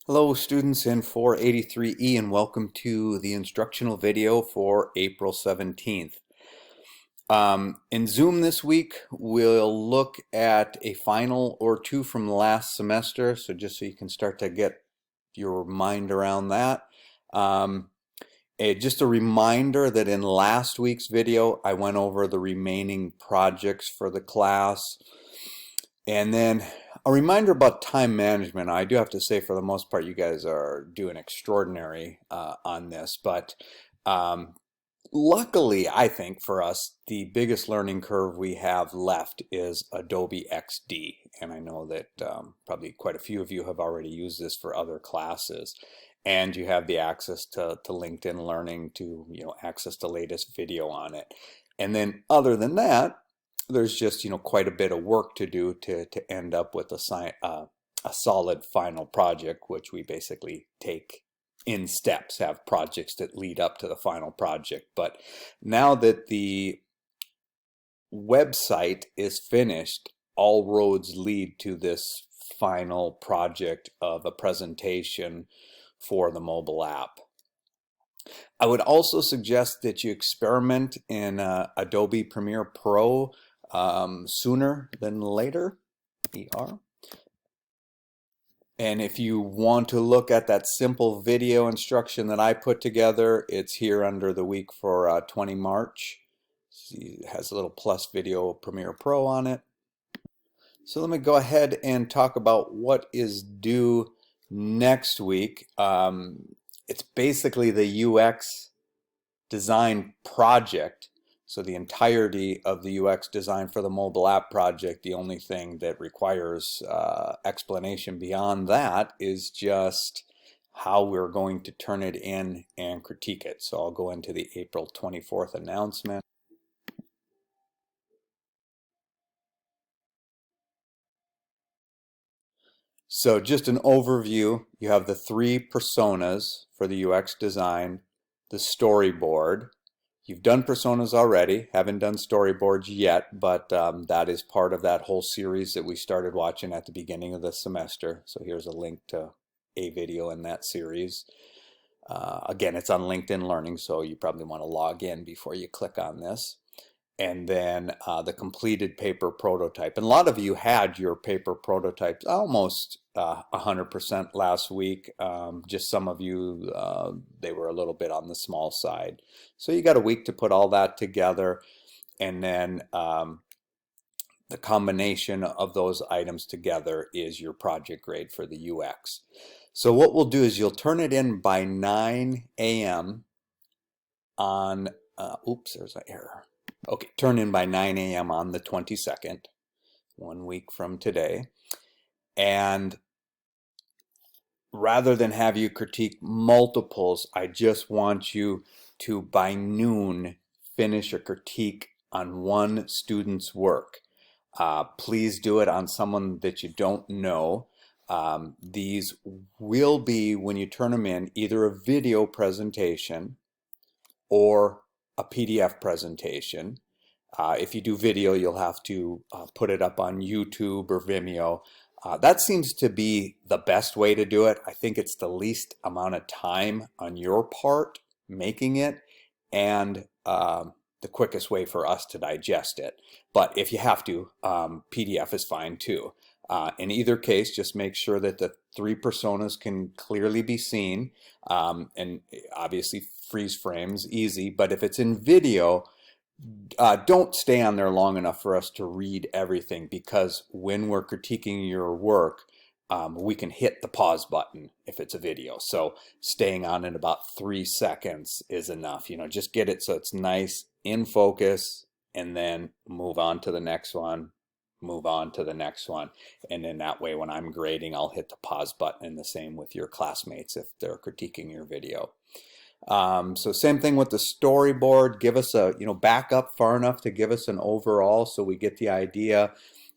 Hello students in 483E and welcome to the instructional video for April 17th. In Zoom this week we'll look at a final or two from last semester, so just so you can start to get your mind around that. Just a reminder that in last week's video I went over the remaining projects for the class. And then a reminder about time management. I do have to say, for the most part, you guys are doing extraordinary on this. But luckily, I think for us, the biggest learning curve we have left is Adobe XD. And I know that probably quite a few of you have already used this for other classes. And you have the access to LinkedIn Learning to access the latest video on it. And then other than that, there's just quite a bit of work to do to end up with a solid final project, which we basically take in steps, have projects that lead up to the final project. But now that the website is finished, all roads lead to this final project of a presentation for the mobile app. I would also suggest that you experiment in Adobe Premiere Pro sooner than later, ER. And if you want to look at that simple video instruction that I put together, it's here under the week for 20 March. See, it has a little plus video Premiere Pro on it. So let me go ahead and talk about what is due next week. It's basically the UX design project. So the entirety of the UX design for the mobile app project, the only thing that requires explanation beyond that is just how we're going to turn it in and critique it. So I'll go into the April 24th announcement. So just an overview, you have the three personas for the UX design, the storyboard. You've done personas already, haven't done storyboards yet, but that is part of that whole series that we started watching at the beginning of the semester. So here's a link to a video in that series. Again, it's on LinkedIn Learning, so you probably want to log in before you click on this. And then the completed paper prototype. And a lot of you had your paper prototypes almost 100% last week. Just some of you, they were a little bit on the small side. So you got a week to put all that together. And then the combination of those items together is your project grade for the UX. So what we'll do is you'll turn it in by 9 a.m. on, oops, there's an error. Okay, turn in by 9 a.m. on the 22nd, 1 week from today. And rather than have you critique multiples, I just want you to, by noon, finish a critique on one student's work. Please do it on someone that you don't know. These will be, when you turn them in, either a video presentation or a PDF presentation. If you do video, you'll have to put it up on YouTube or Vimeo. That seems to be the best way to do it. I think it's the least amount of time on your part making it, and the quickest way for us to digest it. But if you have to, PDF is fine too. In either case, just make sure that the three personas can clearly be seen, and obviously freeze frames, easy. But if it's in video, don't stay on there long enough for us to read everything, because when we're critiquing your work, we can hit the pause button if it's a video. So staying on it about 3 seconds is enough. Just get it so it's nice, in focus, and then move on to the next one. Move on to the next one, and then that way when I'm grading, I'll hit the pause button, and the same with your classmates if they're critiquing your video. So same thing with the storyboard. Give us a, back up far enough to give us an overall so we get the idea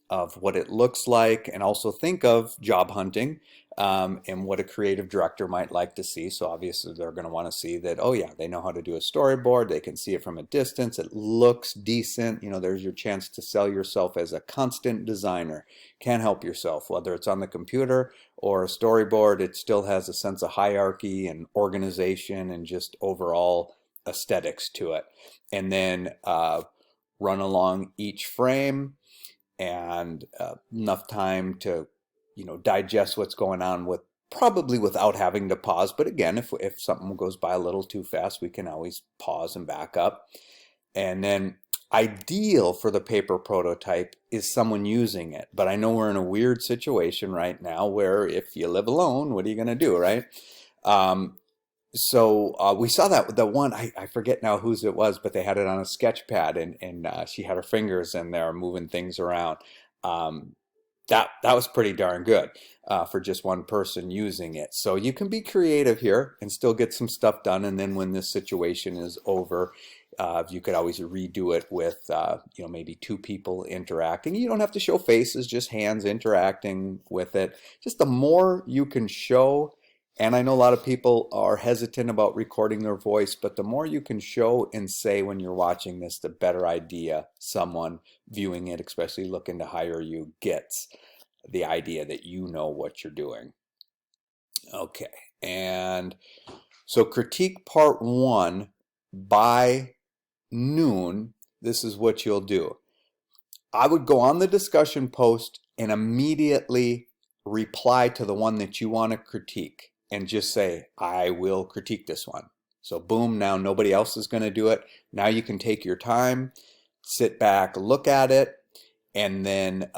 of what it looks like, and also think of job hunting. and what a creative director might like to see. So obviously they're going to want to see that, oh yeah, they know how to do a storyboard. They can see it from a distance. It looks decent. You know, there's your chance to sell yourself as a constant designer. Can't help yourself, whether it's on the computer or a storyboard. It still has a sense of hierarchy and organization and just overall aesthetics to it. And then run along each frame and enough time to, you know, digest what's going on with probably without having to pause. But again, if something goes by a little too fast, we can always pause and back up. And then ideal for the paper prototype is someone using it. But I know we're in a weird situation right now where if you live alone, what are you going to do, right? So we saw that the one, I forget now whose it was, but they had it on a sketch pad, and she had her fingers in there moving things around. That was pretty darn good for just one person using it. So you can be creative here and still get some stuff done. And then when this situation is over, you could always redo it with you know, maybe two people interacting. You don't have to show faces, just hands interacting with it. Just the more you can show. And I know a lot of people are hesitant about recording their voice, but the more you can show and say when you're watching this, the better idea someone viewing it, especially looking to hire you, gets the idea that you know what you're doing. Okay, and so critique part 1 by noon. This is what you'll do. I would go on the discussion post and immediately reply to the one that you want to critique. And just say, I will critique this one. So boom, now nobody else is going to do it. Now you can take your time, sit back, look at it, and then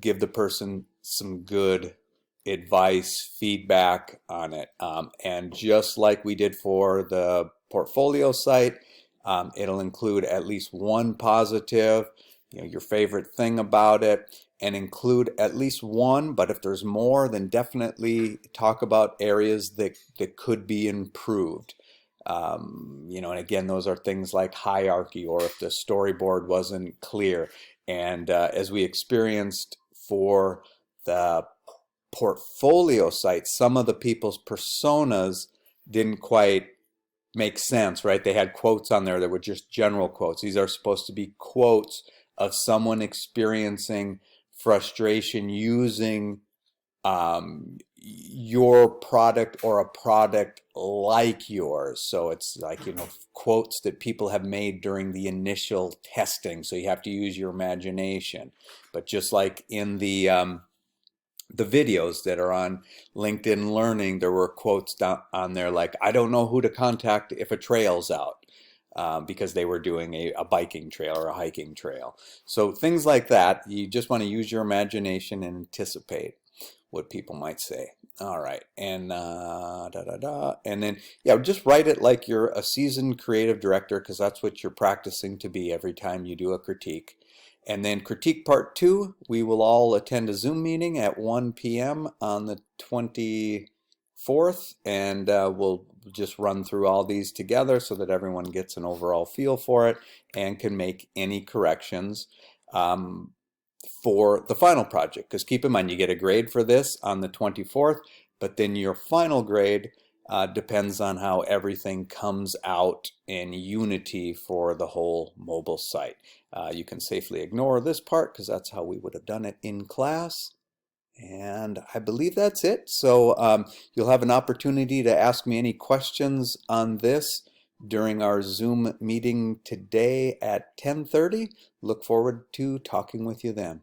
give the person some good advice, feedback on it. And just like we did for the portfolio site, it'll include at least one positive, you know, your favorite thing about it, and include at least one, but if there's more, then definitely talk about areas that could be improved. You know, and again, those are things like hierarchy, or if the storyboard wasn't clear. And as we experienced for the portfolio site, some of the people's personas didn't quite make sense, right? They had quotes on there that were just general quotes. These are supposed to be quotes of someone experiencing frustration using your product or a product like yours. So it's like, you know, quotes that people have made during the initial testing. So you have to use your imagination. But just like in the videos that are on LinkedIn Learning, there were quotes down on there like, I don't know who to contact if a trail's out. Because they were doing a biking trail or a hiking trail. So things like that, you just want to use your imagination and anticipate what people might say. All right, and and then yeah, just write it like you're a seasoned creative director, because that's what you're practicing to be every time you do a critique. And then critique part 2, we will all attend a Zoom meeting at 1 p.m. on the 24th, and we'll just run through all these together so that everyone gets an overall feel for it and can make any corrections for the final project. Because keep in mind, you get a grade for this on the 24th, but then your final grade depends on how everything comes out in Unity for the whole mobile site. You can safely ignore this part because that's how we would have done it in class. And I believe that's it. So you'll have an opportunity to ask me any questions on this during our Zoom meeting today at 10:30. Look forward to talking with you then.